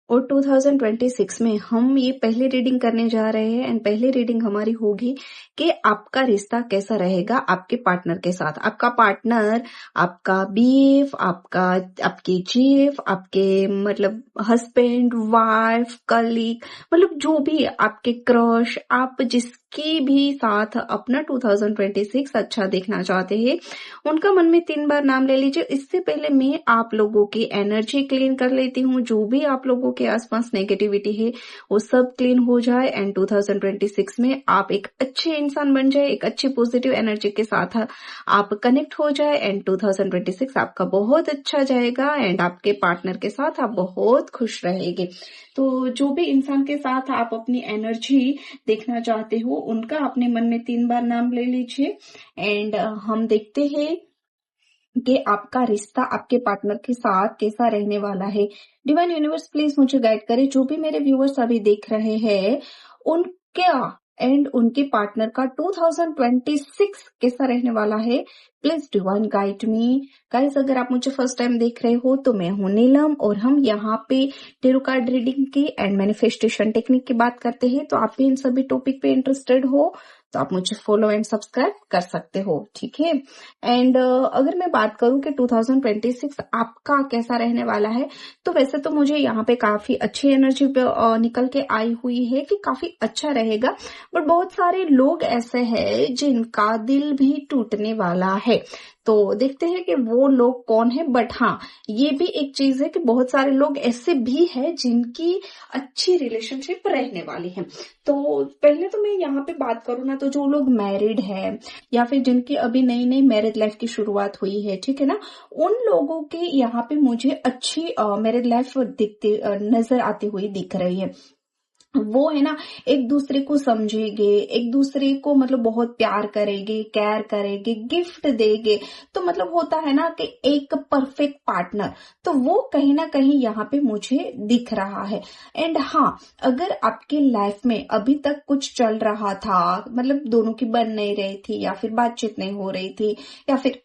और 2026 में हम ये पहली रीडिंग करने जा रहे हैं एंड पहली रीडिंग हमारी होगी कि आपका रिश्ता कैसा रहेगा आपके पार्टनर के साथ। आपका पार्टनर, आपका बीफ, आपकी चीफ, आपके मतलब हस्बैंड, वाइफ, कलीग, मतलब जो भी आपके क्रश, आप जिसकी भी साथ अपना 2026 अच्छा देखना चाहते हैं, उनका मन में 3 बार नाम ले लीजिए। इससे पहले मैं आप लोगों की एनर्जी क्लीन कर लेती हूँ। जो भी आप लोगों के आसपास नेगेटिविटी है वो सब क्लीन हो जाए एंड 2026 में आप एक अच्छे इंसान बन जाए, एक अच्छी पॉजिटिव एनर्जी के साथ आप कनेक्ट हो जाए एंड 2026 आपका बहुत अच्छा जाएगा एंड आपके पार्टनर के साथ आप बहुत खुश रहेंगे। तो जो भी इंसान के साथ आप अपनी एनर्जी देखना चाहते हो उनका अपने मन में 3 बार नाम ले लीजिए एंड हम देखते हैं कि आपका रिश्ता आपके पार्टनर के साथ कैसा रहने वाला है। डिवाइन यूनिवर्स प्लीज मुझे गाइड करे। जो भी मेरे व्यूअर्स अभी देख रहे हैं उनका एंड उनके पार्टनर का 2026 कैसा रहने वाला है, please divine guide me. Guys, अगर आप मुझे फर्स्ट टाइम देख रहे हो तो मैं हूं नीलम और हम यहाँ पे टेरो कार्ड रीडिंग की एंड मैनिफेस्टेशन टेक्निक की बात करते हैं। तो आप भी इन सभी टॉपिक पे इंटरेस्टेड हो तो आप मुझे फॉलो एंड सब्सक्राइब कर सकते हो, ठीक है। एंड अगर मैं बात करूं कि 2026 आपका कैसा रहने वाला है, तो वैसे तो मुझे यहाँ पे काफी अच्छी एनर्जी निकल के आई हुई है कि काफी अच्छा रहेगा। बट बहुत सारे लोग ऐसे हैं जिनका दिल भी टूटने वाला है। तो देखते हैं कि वो लोग कौन है। बट हाँ, ये भी एक चीज है कि बहुत सारे लोग ऐसे भी हैं जिनकी अच्छी रिलेशनशिप रहने वाली है। तो पहले तो मैं यहाँ पे बात करूँ ना, तो जो लोग मैरिड है या फिर जिनकी अभी नई नई मैरिज लाइफ की शुरुआत हुई है, ठीक है ना, उन लोगों के यहाँ पे मुझे अच्छी मैरिज लाइफ दिखते नजर आती हुई दिख रही है। वो है ना, एक दूसरे को समझेंगे, एक दूसरे को मतलब बहुत प्यार करेंगे, केयर करेंगे, गिफ्ट देंगे। तो मतलब होता है ना कि एक परफेक्ट पार्टनर, तो वो कहीं ना कहीं यहाँ पे मुझे दिख रहा है। एंड हाँ, अगर आपके लाइफ में अभी तक कुछ चल रहा था, मतलब दोनों की बन नहीं रही थी या फिर बातचीत नहीं हो रही थी या फिर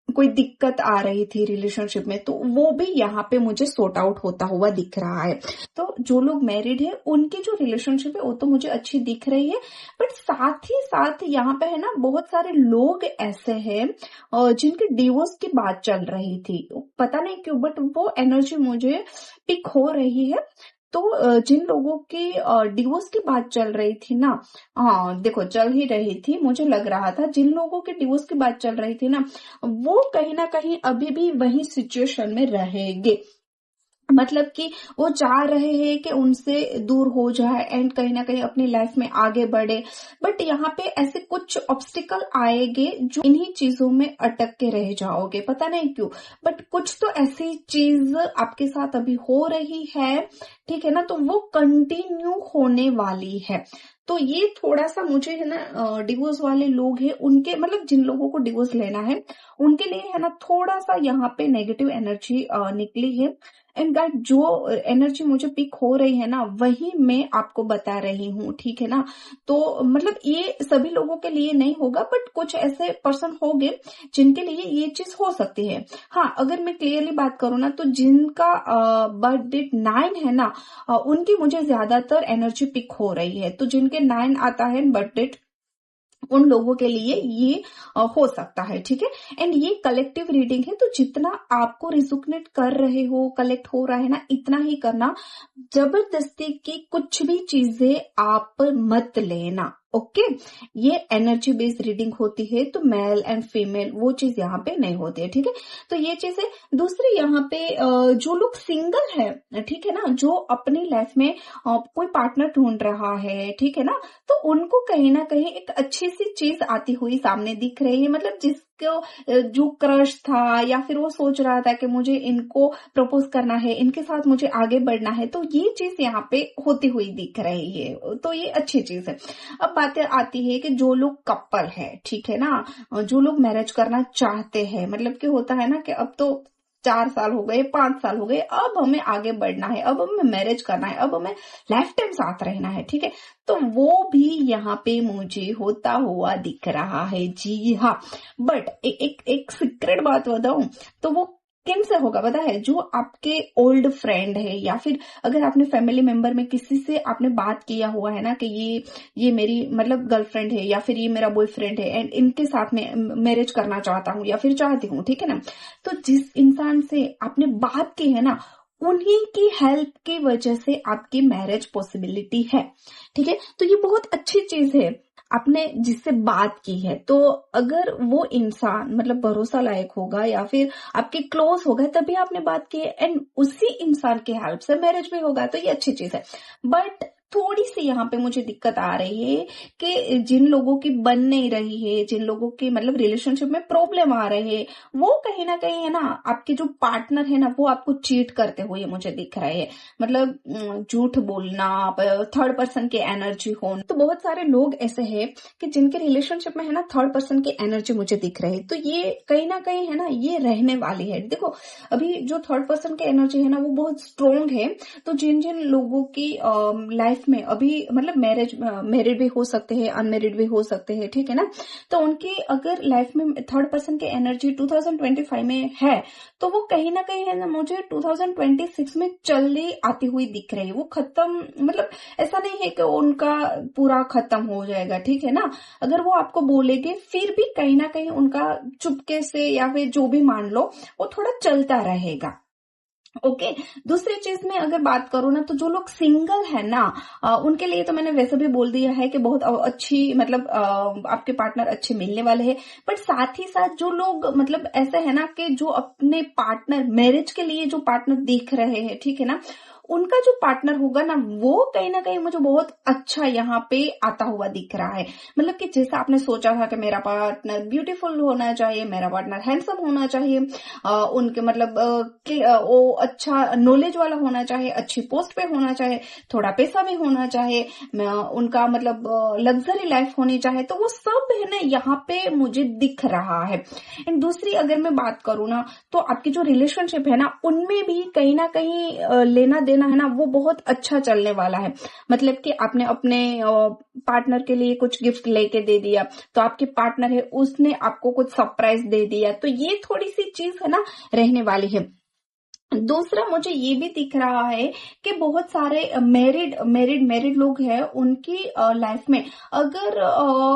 कोई दिक्कत आ रही थी रिलेशनशिप में, तो वो भी यहाँ पे मुझे सॉर्ट आउट होता हुआ दिख रहा है। तो जो लोग मैरिड है उनकी जो रिलेशनशिप है वो तो मुझे अच्छी दिख रही है। बट साथ ही साथ यहाँ पे है ना, बहुत सारे लोग ऐसे हैं जिनके डिवोर्स की बात चल रही थी, पता नहीं क्यों, बट वो एनर्जी मुझे पिक हो रही है। तो जिन लोगों की डिवोर्स की बात चल रही थी ना, हाँ देखो चल ही रही थी, मुझे लग रहा था जिन लोगों की डिवोर्स की बात चल रही थी ना, वो कहीं ना कहीं अभी भी वही सिचुएशन में रहेंगे। मतलब कि वो चाह रहे हैं कि उनसे दूर हो जाए एंड कहीं ना कहीं अपनी लाइफ में आगे बढ़े। बट यहाँ पे ऐसे कुछ ऑब्स्टिकल आएंगे जो इन्हीं चीजों में अटक के रह जाओगे, पता नहीं क्यों। बट कुछ तो ऐसी चीज आपके साथ अभी हो रही है, ठीक है ना, तो वो कंटिन्यू होने वाली है। तो ये थोड़ा सा मुझे है ना, डिवोर्स वाले लोग हैं उनके, मतलब जिन लोगों को डिवोर्स लेना है उनके लिए है ना, थोड़ा सा यहाँ पे नेगेटिव एनर्जी निकली है। एंड गाइड, जो एनर्जी मुझे पिक हो रही है ना, वही मैं आपको बता रही हूँ, ठीक है ना। तो मतलब ये सभी लोगों के लिए नहीं होगा, बट कुछ ऐसे पर्सन होंगे जिनके लिए ये चीज हो सकती है। हाँ, अगर मैं क्लियरली बात करूँ ना, तो जिनका बर्थ डेट 9 है ना, उनकी मुझे ज्यादातर एनर्जी पिक हो रही है। तो जिनके 9 आता है बर्थ डेट, उन लोगों के लिए ये हो सकता है, ठीक है। एंड ये कलेक्टिव रीडिंग है, तो जितना आपको रिजोनेट कर रहे हो, कलेक्ट हो रहा है ना, इतना ही करना। जबरदस्ती की कुछ भी चीजें आप मत लेना, ओके। ये एनर्जी बेस्ड रीडिंग होती है, तो मेल एंड फीमेल वो चीज यहाँ पे नहीं होती है, ठीक है। तो ये चीज है। दूसरी यहाँ पे जो लोग सिंगल है, ठीक है ना, जो अपनी लाइफ में कोई पार्टनर ढूंढ रहा है, ठीक है ना, तो उनको कहीं ना कहीं एक अच्छी सी चीज आती हुई सामने दिख रही है। मतलब जिसको जो क्रश था या फिर वो सोच रहा था कि मुझे इनको प्रपोज करना है, इनके साथ मुझे आगे बढ़ना है, तो ये चीज यहाँ पे होती हुई दिख रही है। तो ये अच्छी चीज है। अब बात आती है कि जो लोग कपल है, ठीक है ना, जो लोग मैरिज करना चाहते हैं, मतलब कि होता है ना कि अब तो 4 साल हो गए, 5 साल हो गए, अब हमें आगे बढ़ना है, अब हमें मैरिज करना है, अब हमें लाइफ टाइम साथ रहना है, ठीक है। तो वो भी यहाँ पे मुझे होता हुआ दिख रहा है, जी हाँ। बट एक सीक्रेट बात बताऊं, तो वो किन से होगा पता है? जो आपके ओल्ड फ्रेंड है, या फिर अगर आपने फैमिली मेंबर में किसी से आपने बात किया हुआ है ना कि ये मेरी मतलब गर्लफ्रेंड है या फिर ये मेरा बॉयफ्रेंड है एंड इनके साथ में मैरिज करना चाहता हूँ या फिर चाहती हूँ, ठीक है ना। तो जिस इंसान से आपने बात की है ना, उन्हीं की हेल्प की वजह से आपकी मैरिज पॉसिबिलिटी है, ठीक है। तो ये बहुत अच्छी चीज है, आपने जिससे बात की है। तो अगर वो इंसान मतलब भरोसा लायक होगा या फिर आपके क्लोज होगा तभी आपने बात की है, एंड उसी इंसान की हेल्प से मैरिज भी होगा, तो ये अच्छी चीज है। बट थोड़ी सी यहाँ पे मुझे दिक्कत आ रही है कि जिन लोगों की बन नहीं रही है, जिन लोगों की मतलब रिलेशनशिप में प्रॉब्लम आ रहे हैं, वो कहीं ना कहीं है ना, आपके जो पार्टनर है ना वो आपको चीट करते हुए मुझे दिख रहे हैं। मतलब झूठ बोलना, थर्ड पर्सन की एनर्जी होना। तो बहुत सारे लोग ऐसे हैं कि जिनके रिलेशनशिप में है ना थर्ड पर्सन की एनर्जी मुझे दिख रही है। तो ये कहीं ना कहीं है ना, ये रहने वाली है। देखो अभी जो थर्ड पर्सन की एनर्जी है ना वो बहुत स्ट्रोंग है। तो जिन जिन लोगों की लाइफ में अभी मतलब मैरिड भी हो सकते हैं, अनमेरिड भी हो सकते हैं, ठीक है ना। तो उनकी अगर लाइफ में थर्ड पर्सन की एनर्जी 2025 में है, तो वो कहीं ना कहीं है ना मुझे 2026 में चली आती हुई दिख रही है। वो खत्म मतलब ऐसा नहीं है कि उनका पूरा खत्म हो जाएगा, ठीक है ना। अगर वो आपको बोलेंगे फिर भी कहीं ना कहीं उनका चुपके से या फिर जो भी मान लो वो थोड़ा चलता रहेगा। ओके। दूसरी चीज में अगर बात करूं ना, तो जो लोग सिंगल है ना, उनके लिए तो मैंने वैसे भी बोल दिया है कि बहुत अच्छी मतलब आपके पार्टनर अच्छे मिलने वाले हैं। बट साथ ही साथ जो लोग मतलब ऐसे है ना कि जो अपने पार्टनर मैरिज के लिए जो पार्टनर देख रहे हैं, ठीक है ना, उनका जो पार्टनर होगा ना वो कहीं ना कहीं मुझे बहुत अच्छा यहाँ पे आता हुआ दिख रहा है। मतलब कि जैसा आपने सोचा था कि मेरा पार्टनर ब्यूटीफुल होना चाहिए, मेरा पार्टनर हैंडसम होना चाहिए, उनके मतलब वो अच्छा नॉलेज वाला होना चाहिए, अच्छी पोस्ट पे होना चाहिए, थोड़ा पैसा भी होना चाहिए, उनका मतलब लग्जरी लाइफ होनी चाहिए, तो वो सब है ना यहाँ पे मुझे दिख रहा है। एंड दूसरी अगर मैं बात करूँ ना, तो आपकी जो रिलेशनशिप है ना उनमें भी कहीं ना कहीं लेना देना है ना वो बहुत अच्छा चलने वाला है। मतलब कि आपने अपने पार्टनर के लिए कुछ गिफ्ट लेके दे दिया, तो आपके पार्टनर है उसने आपको कुछ सरप्राइज दे दिया, तो ये थोड़ी सी चीज है ना रहने वाली है। दूसरा मुझे ये भी दिख रहा है कि बहुत सारे मैरिड लोग हैं, उनकी लाइफ में अगर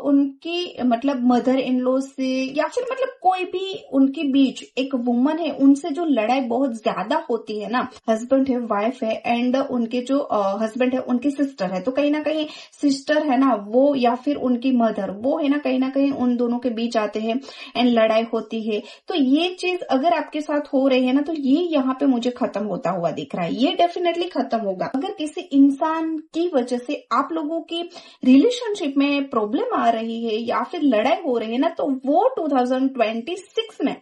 उनकी मतलब मदर इन लॉ से या फिर मतलब कोई भी उनके बीच एक वुमन है, उनसे जो लड़ाई बहुत ज्यादा होती है ना, हस्बैंड है, वाइफ है, एंड उनके जो हस्बैंड है उनकी सिस्टर है, तो कहीं ना कहीं सिस्टर है ना वो या फिर उनकी मदर वो है ना कहीं उन दोनों के बीच आते हैं एंड लड़ाई होती है। तो ये चीज अगर आपके साथ हो रही है ना, तो ये यहाँ पे मुझे खत्म होता हुआ दिख रहा है, ये डेफिनेटली खत्म होगा। अगर किसी इंसान की वजह से आप लोगों की रिलेशनशिप में प्रॉब्लम आ रही है या फिर लड़ाई हो रही है ना, तो वो 2026 में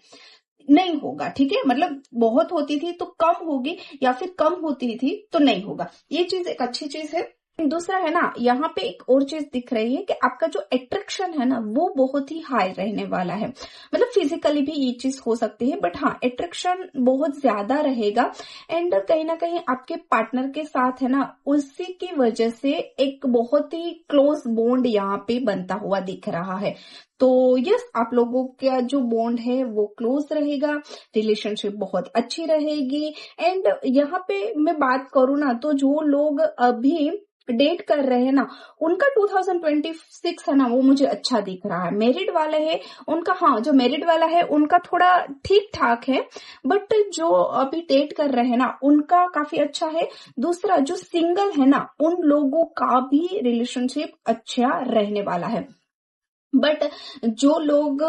नहीं होगा, ठीक है। मतलब बहुत होती थी तो कम होगी, या फिर कम होती थी तो नहीं होगा। ये चीज एक अच्छी चीज है। दूसरा है ना, यहाँ पे एक और चीज दिख रही है कि आपका जो अट्रैक्शन है ना वो बहुत ही हाई रहने वाला है। मतलब फिजिकली भी ये चीज हो सकती है, बट हाँ अट्रैक्शन बहुत ज्यादा रहेगा। एंड कहीं ना कहीं आपके पार्टनर के साथ है ना उसी की वजह से एक बहुत ही क्लोज बॉन्ड यहाँ पे बनता हुआ दिख रहा है। तो यस, आप लोगों का जो बॉन्ड है वो क्लोज रहेगा, रिलेशनशिप बहुत अच्छी रहेगी। एंड यहाँ पे मैं बात करूँ ना, तो जो लोग अभी डेट कर रहे हैं ना, उनका 2026 है ना वो मुझे अच्छा दिख रहा है। मैरिड वाले हैं उनका, हाँ जो मैरिड वाला है उनका थोड़ा ठीक ठाक है, बट जो अभी डेट कर रहे हैं ना उनका काफी अच्छा है। दूसरा जो सिंगल है ना उन लोगों का भी रिलेशनशिप अच्छा रहने वाला है। बट जो लोग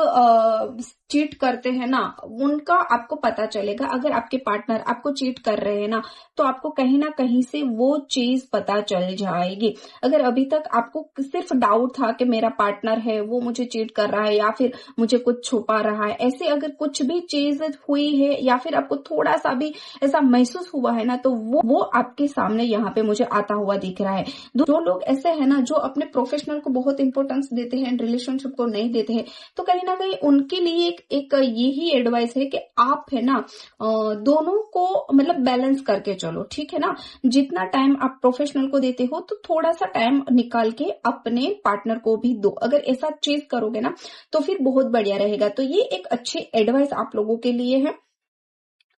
चीट करते हैं ना उनका आपको पता चलेगा। अगर आपके पार्टनर आपको चीट कर रहे हैं ना, तो आपको कहीं ना कहीं से वो चीज पता चल जाएगी। अगर अभी तक आपको सिर्फ डाउट था कि मेरा पार्टनर है वो मुझे चीट कर रहा है या फिर मुझे कुछ छुपा रहा है, ऐसे अगर कुछ भी चीज हुई है या फिर आपको थोड़ा सा भी ऐसा महसूस हुआ है ना, तो वो आपके सामने यहाँ पे मुझे आता हुआ दिख रहा है। जो लोग ऐसे है ना जो अपने प्रोफेशनल को बहुत इंपॉर्टेंस देते हैं, रिलेशनशिप को नहीं देते हैं, तो कहीं ना कहीं उनके लिए एक यही एडवाइस है कि आप है ना दोनों को मतलब बैलेंस करके चलो, ठीक है ना। जितना टाइम आप प्रोफेशनल को देते हो तो थोड़ा सा टाइम निकाल के अपने पार्टनर को भी दो। अगर ऐसा चीज करोगे ना तो फिर बहुत बढ़िया रहेगा। तो ये एक अच्छी एडवाइस आप लोगों के लिए है।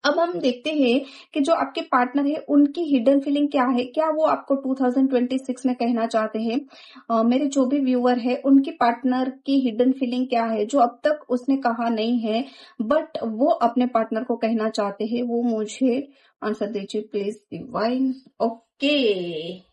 अब हम देखते हैं कि जो आपके पार्टनर है उनकी हिडन फीलिंग क्या है, क्या वो आपको 2026 में कहना चाहते हैं। मेरे जो भी व्यूअर है उनकी पार्टनर की हिडन फीलिंग क्या है जो अब तक उसने कहा नहीं है बट वो अपने पार्टनर को कहना चाहते हैं, वो मुझे आंसर दीजिए please divine. Okay,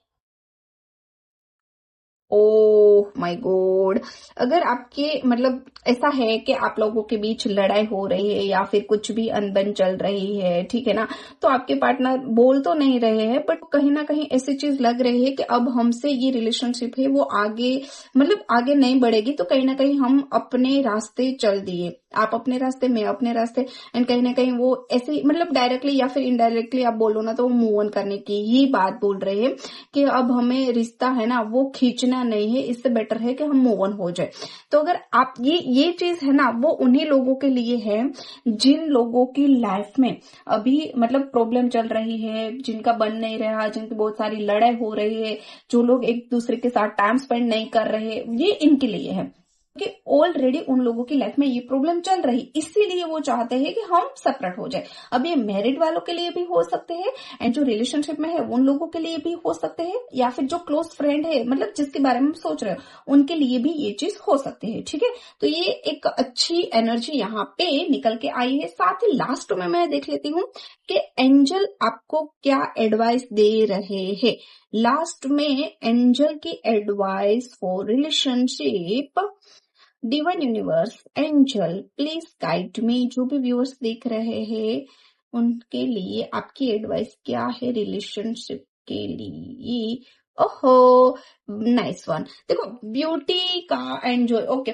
oh my God, अगर आपके मतलब ऐसा है कि आप लोगों के बीच लड़ाई हो रही है या फिर कुछ भी अनबन चल रही है, ठीक है ना, तो आपके पार्टनर बोल तो नहीं रहे हैं बट कहीं ना कहीं ऐसी चीज लग रही है कि अब हमसे ये रिलेशनशिप है वो आगे मतलब आगे नहीं बढ़ेगी, तो कहीं ना कहीं हम अपने रास्ते चल दिए, आप अपने रास्ते मैं अपने रास्ते, एंड कहीं ना कहीं वो ऐसे मतलब डायरेक्टली या फिर इनडायरेक्टली आप बोलो ना तो वो मूव ऑन करने की ही बात बोल रहे हैं कि अब हमें रिश्ता है ना वो खींचना नहीं है, इससे बेटर है कि हम मूव ऑन हो जाए। तो अगर आप ये चीज है ना वो उन्हीं लोगों के लिए है जिन लोगों की लाइफ में अभी मतलब प्रॉब्लम चल रही है, जिनका बन नहीं रहा, जिनकी बहुत सारी लड़ाई हो रही है, जो लोग एक दूसरे के साथ टाइम स्पेंड नहीं कर रहे, ये इनके लिए है कि ऑलरेडी उन लोगों की लाइफ में ये प्रॉब्लम चल रही, इसीलिए वो चाहते हैं कि हम सेपरेट हो जाए। अब ये मैरिड वालों के लिए भी हो सकते हैं एंड जो रिलेशनशिप में है उन लोगों के लिए भी हो सकते हैं, या फिर जो क्लोज फ्रेंड है मतलब जिसके बारे में हम सोच रहे हो उनके लिए भी ये चीज हो सकती है, ठीक है। तो ये एक अच्छी एनर्जी यहाँ पे निकल के आई है। साथ ही लास्ट में मैं देख लेती हूँ कि एंजल आपको क्या एडवाइस दे रहे हैं। लास्ट में एंजल की advice for relationship, divine universe angel please guide me, जो भी व्यूअर्स देख रहे हैं उनके लिए आपकी एडवाइस क्या है रिलेशनशिप के लिए। ओहो, नाइस वन। देखो ब्यूटी का एंजॉय, ओके,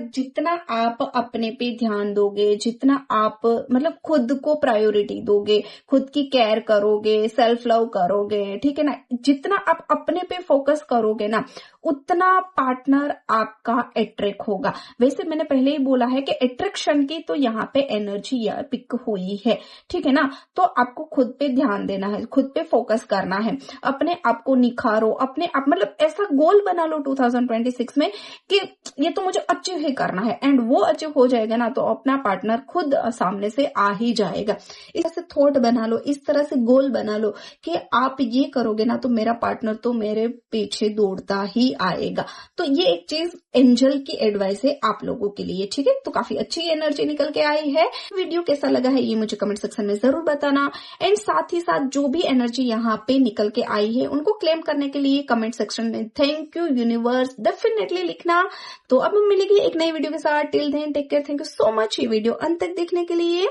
जितना आप अपने पे ध्यान दोगे, जितना आप मतलब खुद को प्रायोरिटी दोगे, खुद की केयर करोगे, सेल्फ लव करोगे, ठीक है ना, जितना आप अपने पे फोकस करोगे ना उतना पार्टनर आपका अट्रैक्ट होगा। वैसे मैंने पहले ही बोला है कि अट्रैक्शन की तो यहाँ पे एनर्जी पिक हुई है, ठीक है ना, तो आपको खुद पे ध्यान देना है, खुद पे फोकस करना है, अपने आप को निखारो, अपने आप मतलब ऐसा गोल बना लो 2026 में कि ये तो मुझे अचीव ही करना है, एंड वो अचीव हो जाएगा ना तो अपना पार्टनर खुद सामने से आ ही जाएगा। इस तरह से थॉट बना लो, इस तरह से गोल बना लो कि आप ये करोगे ना तो मेरा पार्टनर तो मेरे पीछे दौड़ता ही आएगा। तो ये एक चीज एंजल की एडवाइस है आप लोगों के लिए, ठीक है। तो काफी अच्छी एनर्जी निकल के आई है। वीडियो कैसा लगा है ये मुझे कमेंट सेक्शन में जरूर बताना, एंड साथ ही साथ जो भी एनर्जी यहाँ पे निकल के आई है उनको क्लेम करने के लिए कमेंट सेक्शन में थैंक यू यूनिवर्स डेफिनेटली लिखना। तो अब हम मिलेंगे एक नई वीडियो के साथ। Till then take care, thank you so much ये वीडियो अंत तक देखने के लिए।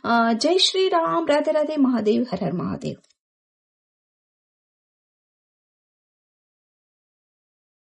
जय श्री राम, राधे राधे, महादेव, हर हर महादेव।